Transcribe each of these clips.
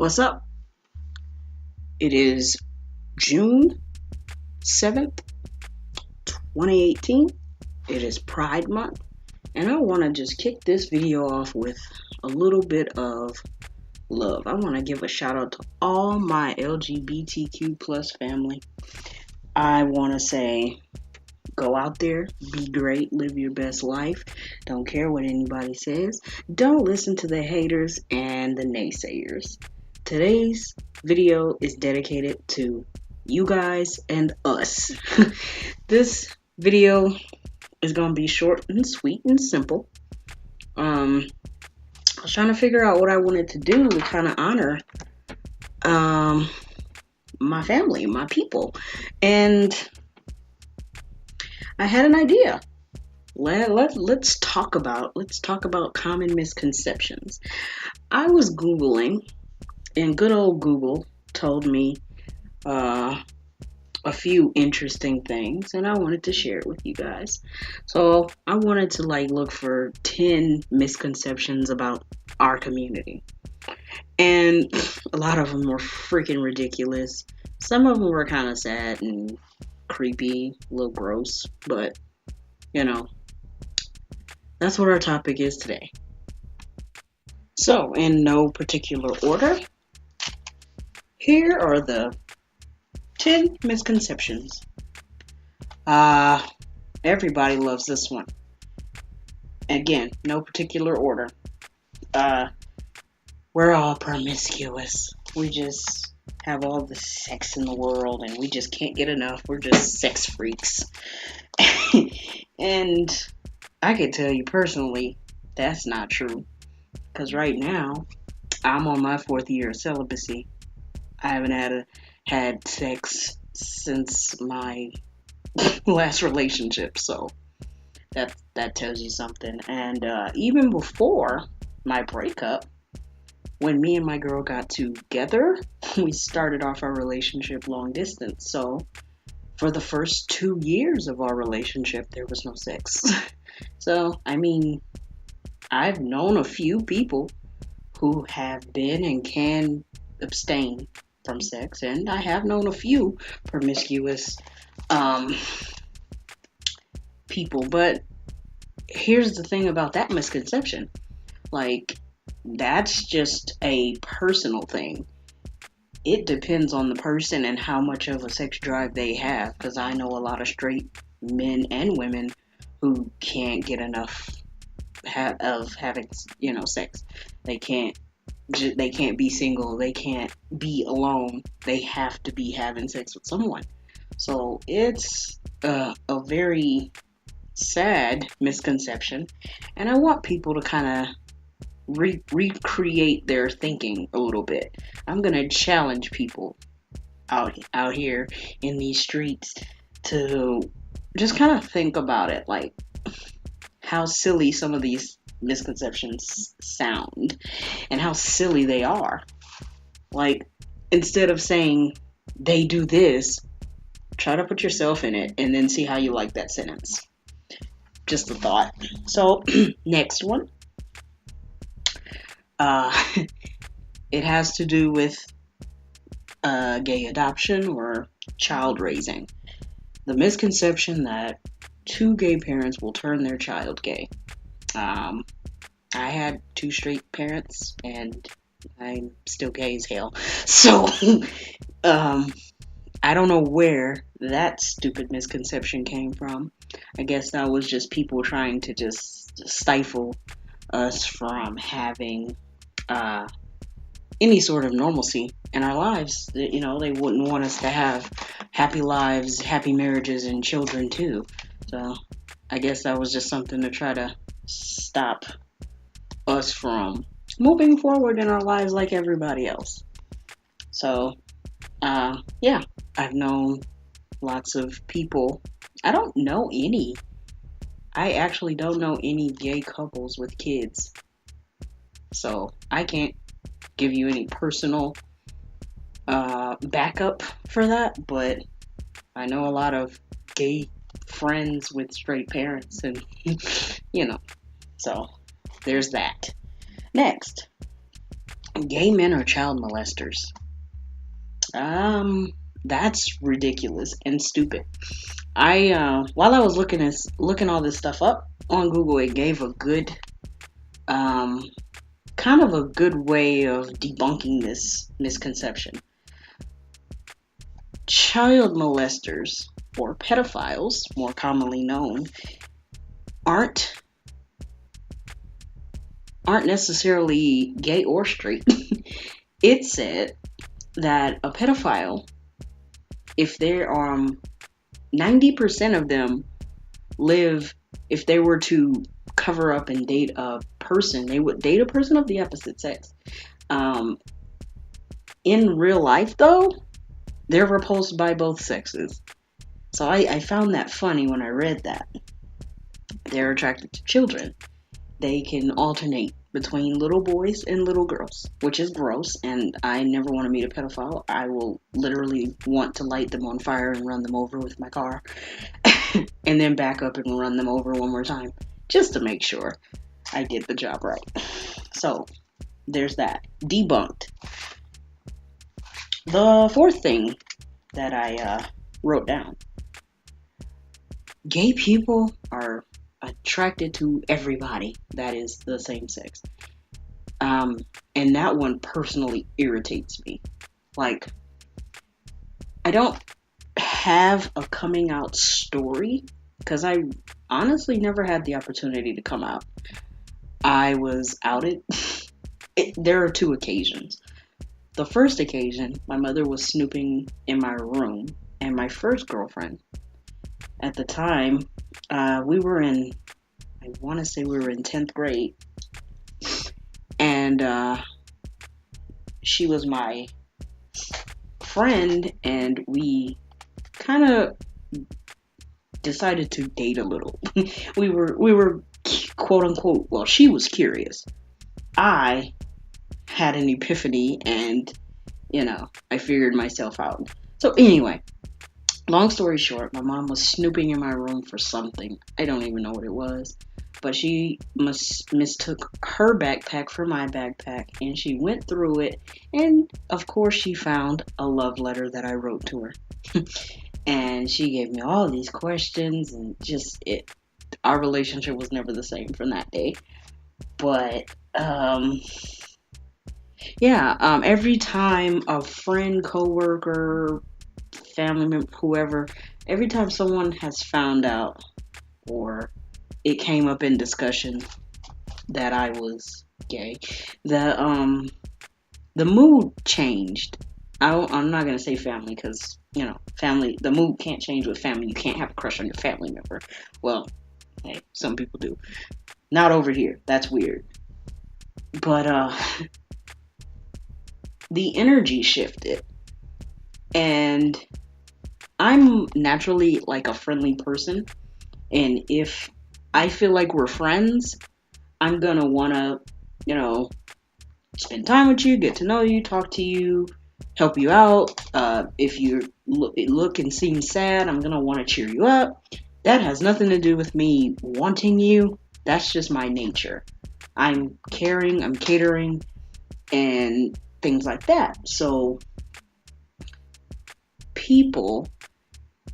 What's up? It is June 7th, 2018. It is Pride Month, and I want to just kick this video off with a little bit of love. I want to give a shout out to all my LGBTQ plus family. I want to say, go out there, be great, live your best life. Don't care what anybody says. Don't listen to the haters and the naysayers. Today's video is dedicated to you guys and us. This video is going to be short and sweet and simple. I was trying to figure out what I wanted to do to kind of honor my family, my people. And I had an idea. Let's talk about common misconceptions. I was Googling, and good old Google told me a few interesting things, and I wanted to share it with you guys. So I wanted to look for 10 misconceptions about our community, and a lot of them were freaking ridiculous. Some of them were kind of sad and creepy, a little gross, but that's what our topic is today. So, in no particular order, here are the 10 misconceptions. Everybody loves this one. Again, no particular order. We're all promiscuous. We just have all the sex in the world and we just can't get enough. We're just sex freaks. And I can tell you personally, that's not true. Because right now, I'm on my 4th year of celibacy. I haven't had sex since my last relationship, so that tells you something. And even before my breakup, when me and my girl got together, we started off our relationship long distance. So for the first 2 years of our relationship, there was no sex. So, I've known a few people who have been and can abstain from sex, and I have known a few promiscuous people. But here's the thing about that misconception. That's just a personal thing. It depends on the person and how much of a sex drive they have, because I know a lot of straight men and women who can't get enough of having sex. They can't be single. They can't be alone. They have to be having sex with someone. So it's a very sad misconception, and I want people to kind of recreate their thinking a little bit. I'm gonna challenge people out here in these streets to just kind of think about it, how silly some of these misconceptions sound and how silly they are. Instead of saying they do this, try to put yourself in it and then see how you like that sentence. Just a thought. So next one, it has to do with gay adoption or child raising. The misconception that 2 gay parents will turn their child gay. I had 2 straight parents, and I'm still gay as hell. So, I don't know where that stupid misconception came from. I guess that was just people trying to just stifle us from having any sort of normalcy in our lives. They wouldn't want us to have happy lives, happy marriages, and children too. So I guess that was just something to try to stop us from moving forward in our lives like everybody else. So, I've known lots of people. I actually don't know any gay couples with kids. So I can't give you any personal backup for that, but I know a lot of gay friends with straight parents, and so there's that. Next, Gay men are child molesters. Um, that's ridiculous and stupid. I while I was looking all this stuff up on Google, it gave a good um kind of a good way of debunking this misconception. Child molesters, or pedophiles, more commonly known, aren't aren't necessarily gay or straight. It said that a pedophile, if there are 90% of them live, if they were to cover up and date a person, they would date a person of the opposite sex. Um, in real life, though, they're repulsed by both sexes. So I found that funny when I read that. They're attracted to children. They can alternate between little boys and little girls, which is gross, and I never want to meet a pedophile. I will literally want to light them on fire and run them over with my car, and then back up and run them over one more time, just to make sure I did the job right. So, there's that. Debunked. The fourth thing that I wrote down. Gay people are attracted to everybody that is the same sex. And that one personally irritates me. Like, I don't have a coming out story because I honestly never had the opportunity to come out. I was outed. There are two occasions. The first occasion, my mother was snooping in my room, and my first girlfriend at the time, we were in, I want to say we were in 10th grade, and she was my friend, and we kind of decided to date a little. we were quote unquote, well, she was curious. I had an epiphany, and I figured myself out. So anyway, long story short, my mom was snooping in my room for something. I don't even know what it was. But she mistook her backpack for my backpack, and she went through it, and of course she found a love letter that I wrote to her. And she gave me all these questions, and our relationship was never the same from that day. But every time a friend, coworker, family member, whoever, every time someone has found out or it came up in discussion that I was gay, the mood changed. I'm not gonna say family because family. The mood can't change with family. You can't have a crush on your family member. Well, hey, some people do. Not over here. That's weird. But the energy shifted, and I'm naturally like a friendly person, and if I feel like we're friends, I'm gonna wanna, spend time with you, get to know you, talk to you, help you out. If you look and seem sad, I'm gonna want to cheer you up. That has nothing to do with me wanting you. That's just my nature. I'm caring, I'm catering, and things like that. So people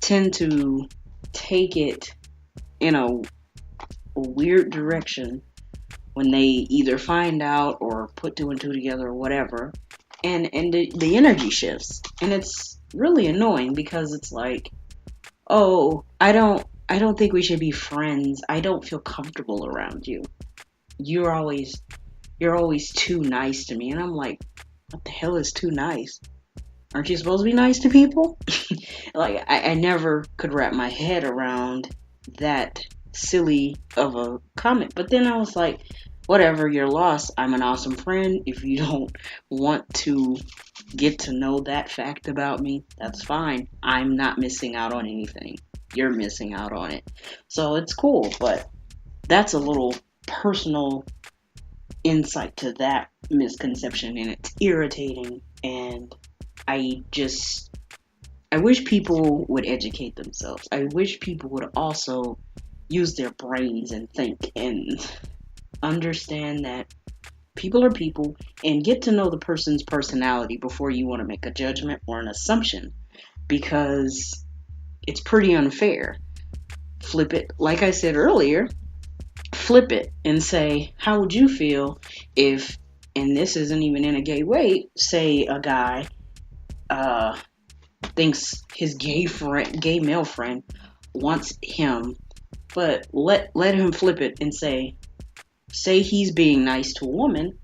tend to take it in a weird direction when they either find out or put two and two together or whatever, and the energy shifts, and it's really annoying because it's like, oh, I don't think we should be friends. I don't feel comfortable around you. You're always too nice to me. And I'm like, what the hell is too nice? Aren't you supposed to be nice to people? Like, I never could wrap my head around that silly of a comment. But then I was like, whatever, you're lost. I'm an awesome friend. If you don't want to get to know that fact about me, that's fine. I'm not missing out on anything. You're missing out on it. So it's cool, but that's a little personal insight to that misconception, and it's irritating, and I wish people would educate themselves. I wish people would also use their brains and think and understand that People are people, and get to know the person's personality before you want to make a judgment or an assumption, because it's pretty unfair. Flip it, like I said earlier, flip it and say, how would you feel if, and this isn't even in a gay way, say a guy uh, thinks his gay male friend wants him, but let him flip it and say he's being nice to a woman,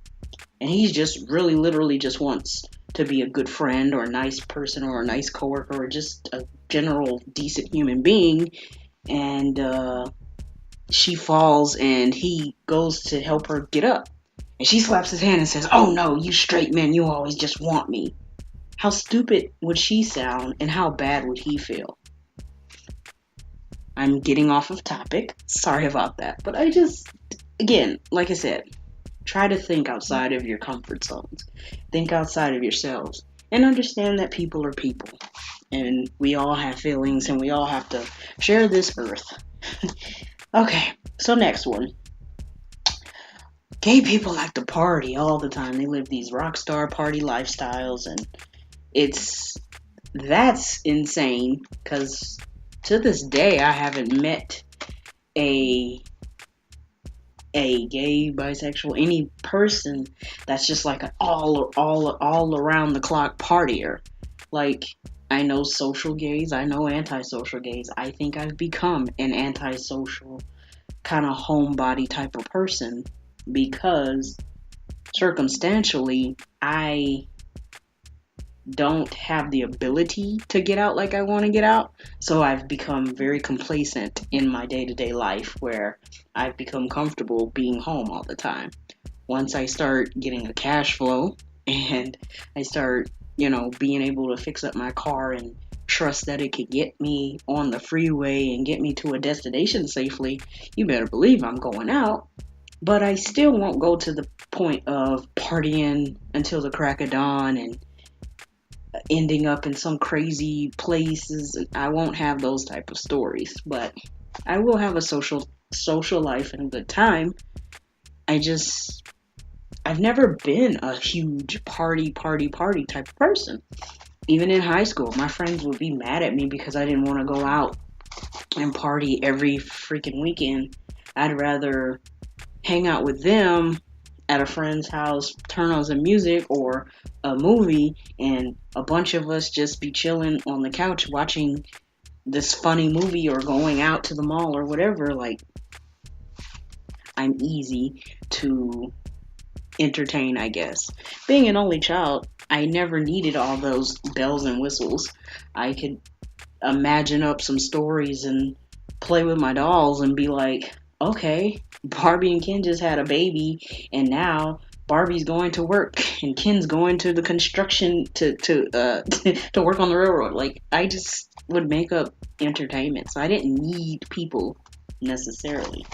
and he's just really literally just wants to be a good friend or a nice person or a nice coworker or just a general decent human being, and she falls and he goes to help her get up, and she slaps his hand and says, "Oh no, you straight men, you always just want me." How stupid would she sound, and how bad would he feel? I'm getting off of topic. Sorry about that. But I just, again, like I said, try to think outside of your comfort zones. Think outside of yourselves. And understand that people are people. And we all have feelings and we all have to share this earth. Okay, so next one. Gay people like to party all the time. They live these rock star party lifestyles, and that's insane, because to this day I haven't met a gay, bisexual, any person that's just like an all around the clock partier. Like, I know social gays, I know antisocial gays. I think I've become an antisocial kind of homebody type of person, because circumstantially I don't have the ability to get out like I want to get out. So I've become very complacent in my day-to-day life, where I've become comfortable being home all the time. Once I start getting a cash flow and I start, being able to fix up my car and trust that it could get me on the freeway and get me to a destination safely, you better believe I'm going out. But I still won't go to the point of partying until the crack of dawn and ending up in some crazy places. I won't have those type of stories, but I will have a social life and a good time. I've never been a huge party type of person. Even in high school, my friends would be mad at me because I didn't want to go out and party every freaking weekend. I'd rather hang out with them at a friend's house, turn on some music or a movie, and a bunch of us just be chilling on the couch watching this funny movie or going out to the mall or whatever. Like, I'm easy to entertain, I guess. Being an only child, I never needed all those bells and whistles. I could imagine up some stories and play with my dolls and be like, okay, Barbie and Ken just had a baby, and now Barbie's going to work and Ken's going to the construction to to work on the railroad. Like, I just would make up entertainment, so I didn't need people necessarily.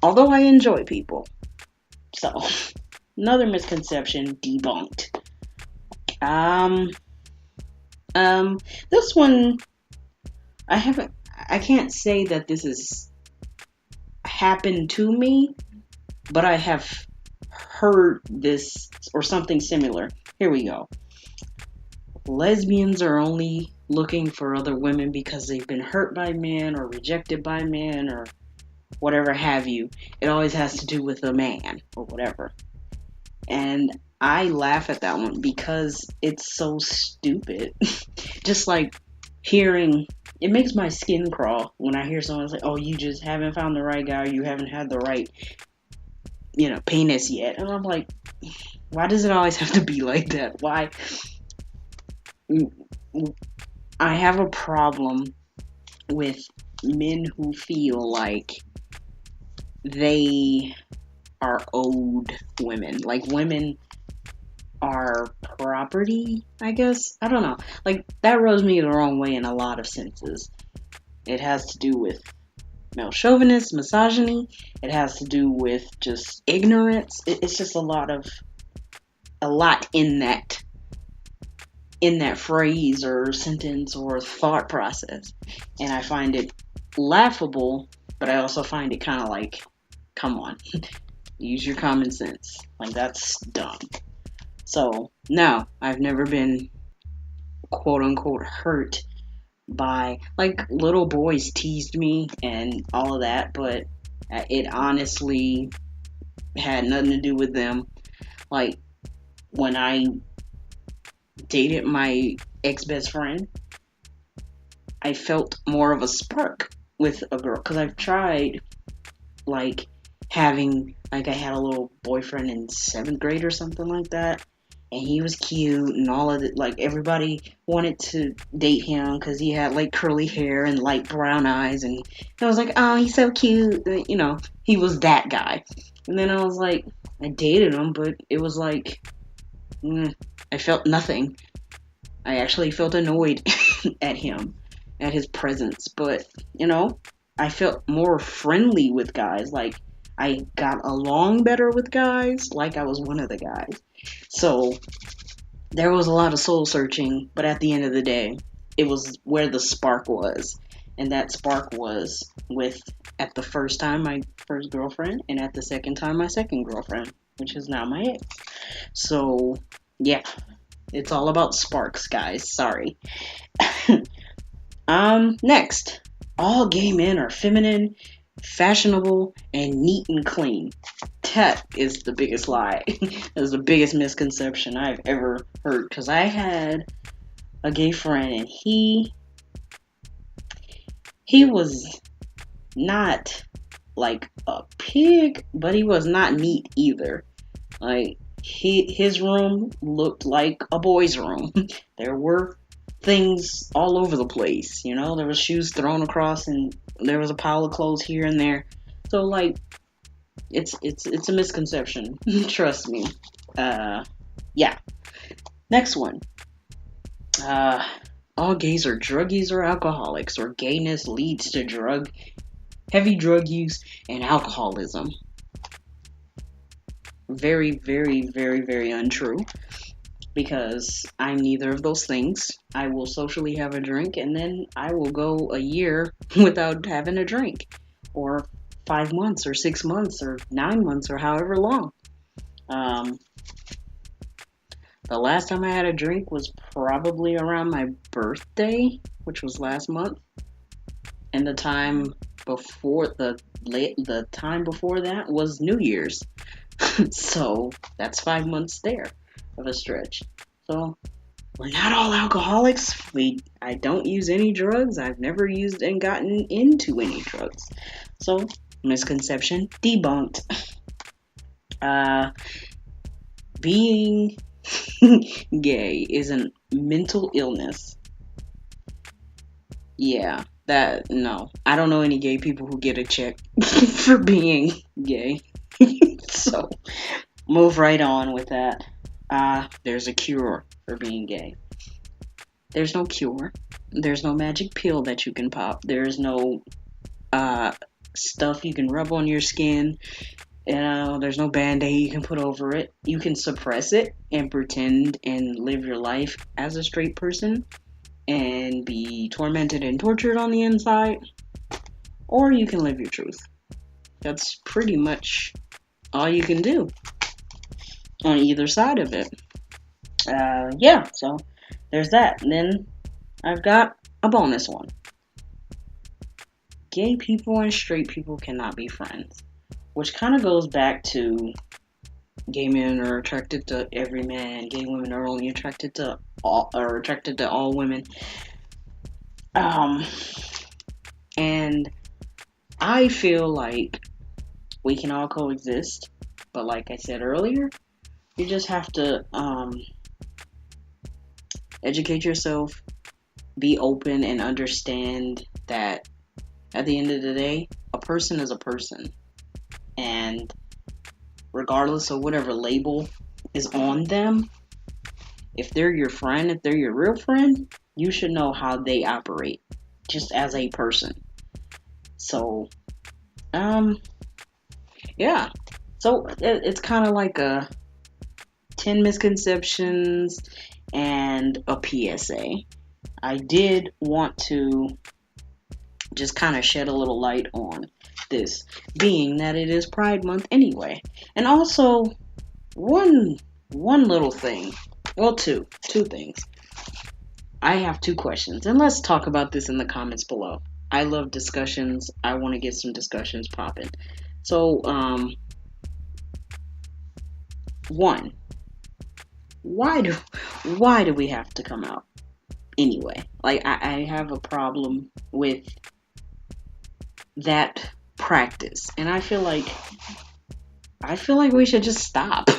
Although I enjoy people. So, another misconception debunked. This one, I can't say that this has happened to me, but I have heard this or something similar. Here we go. Lesbians are only looking for other women because they've been hurt by men or rejected by men or whatever have you. It always has to do with a man or whatever. And I laugh at that one because it's so stupid. Just like hearing, it makes my skin crawl when I hear someone say, oh, you just haven't found the right guy, or you haven't had the right, penis yet. And I'm like, why does it always have to be like that? Why? I have a problem with men who feel like they are owed women. Like, women are property, I guess. I don't know. Like, that rubs me the wrong way in a lot of senses. It has to do with male chauvinist, misogyny. It has to do with just ignorance. It's just a lot in that phrase or sentence or thought process. And I find it laughable, but I also find it kind of like, come on. Use your common sense. Like, that's dumb. So, no, I've never been quote unquote hurt by, like, little boys teased me and all of that, but it honestly had nothing to do with them. Like, when I dated my ex best friend, I felt more of a spark with a girl because I've tried, like, having, like, I had a little boyfriend in seventh grade or something like that, and he was cute and all of it. Like, everybody wanted to date him because he had, like, curly hair and light brown eyes, and I was like, oh, he's so cute. He was that guy. And then I was like, I dated him, but it was like, I felt nothing. I actually felt annoyed at him, at his presence. But, I felt more friendly with guys. Like, I got along better with guys, like I was one of the guys. So, there was a lot of soul searching, but at the end of the day, it was where the spark was. And that spark was with, at the first time, my first girlfriend, and at the second time, my second girlfriend, which is now my ex. So, yeah, it's all about sparks, guys. Sorry. Next. All gay men are feminine, fashionable, and neat and clean. That is the biggest lie. That's the biggest misconception I've ever heard. Because I had a gay friend, and he was not like a pig, but he was not neat either. Like, his room looked like a boy's room. There were things all over the place, there was shoes thrown across, and there was a pile of clothes here and there. So, like, it's a misconception. Trust me. Yeah. Next one. All gays are druggies or alcoholics, or gayness leads to heavy drug use and alcoholism. Very, very, very, very untrue. Because I'm neither of those things. I will socially have a drink, and then I will go a year without having a drink. Or 5 months, or 6 months, or 9 months, or however long. The last time I had a drink was probably around my birthday, which was last month. And the time before that was New Year's. So that's 5 months there of a stretch. So we're not all alcoholics. I don't use any drugs. I've never used and gotten into any drugs. So, misconception debunked. Being gay is a mental illness. Yeah, no. I don't know any gay people who get a check for being gay. So, move right on with that. There's a cure for being gay. There's no cure. There's no magic pill that you can pop. There's no stuff you can rub on your skin. There's no band-aid you can put over it. You can suppress it and pretend and live your life as a straight person and be tormented and tortured on the inside. Or you can live your truth. That's pretty much all you can do on either side of it. Yeah, so there's that. And then I've got a bonus one. Gay people and straight people cannot be friends. Which kind of goes back to gay men are attracted to every man, gay women are only attracted to all women. And I feel like we can all coexist, but like I said earlier, you just have to educate yourself, be open, and understand that at the end of the day, a person is a person. And regardless of whatever label is on them, if they're your friend, if they're your real friend, you should know how they operate just as a person. So, yeah. So it's kind of like a 10 misconceptions and a PSA. I did want to just kind of shed a little light on this, being that it is Pride Month anyway. And also, one little thing. Well, two things. I have two questions, and let's talk about this in the comments below. I love discussions. I want to get some discussions popping. So, one, why do we have to come out anyway? Like, I have a problem with that practice, and I feel like we should just stop.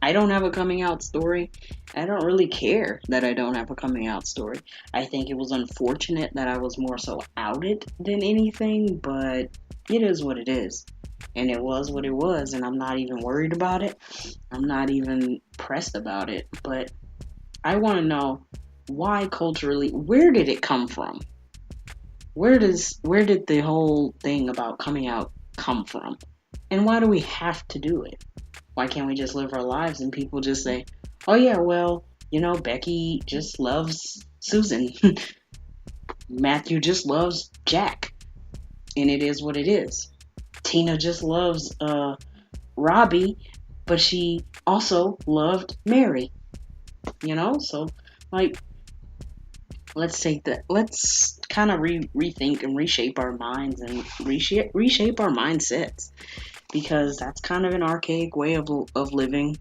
I don't have a coming out story. I don't really care that I don't have a coming out story. I think it was unfortunate that I was more so outed than anything, but it is what it is. And it was what it was, and I'm not even worried about it. I'm not even pressed about it, but I want to know why culturally, where did it come from? Where did the whole thing about coming out come from? And why do we have to do it? Why can't we just live our lives and people just say, oh yeah, well, Becky just loves Susan. Matthew just loves Jack. And it is what it is. Tina just loves Robbie, but she also loved Mary. So like, let's kind of rethink and reshape our minds and reshape our mindsets, because that's kind of an archaic way of living,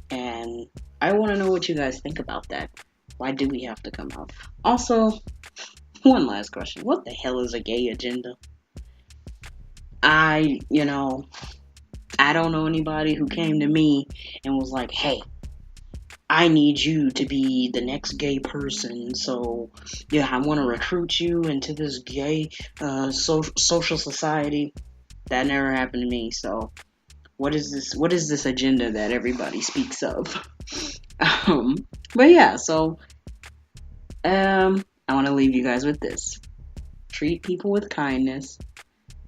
and I want to know what you guys think about that. Why do we have to come out? Also, one last question. What the hell is a gay agenda? I don't know anybody who came to me and was like, hey, I need you to be the next gay person, so yeah, I want to recruit you into this gay social society. That never happened to me. So what is this agenda that everybody speaks of? But yeah, so I want to leave you guys with this. Treat people with kindness,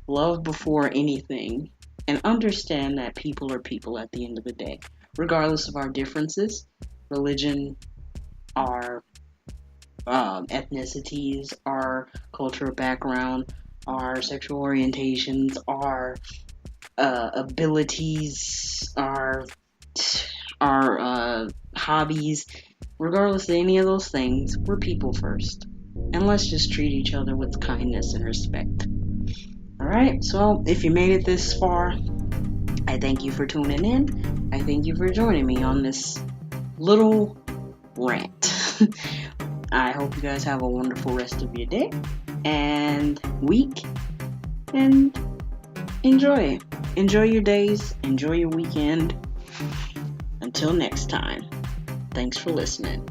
love before anything, and understand that people are people at the end of the day, regardless of our differences, religion, our ethnicities, our cultural background, our sexual orientations, our abilities, our hobbies. Regardless of any of those things, we're people first. And let's just treat each other with kindness and respect. Alright, so if you made it this far, I thank you for tuning in. I thank you for joining me on this little rant. I hope you guys have a wonderful rest of your day and week, and enjoy it. Enjoy your days, enjoy your weekend. Until next time, thanks for listening.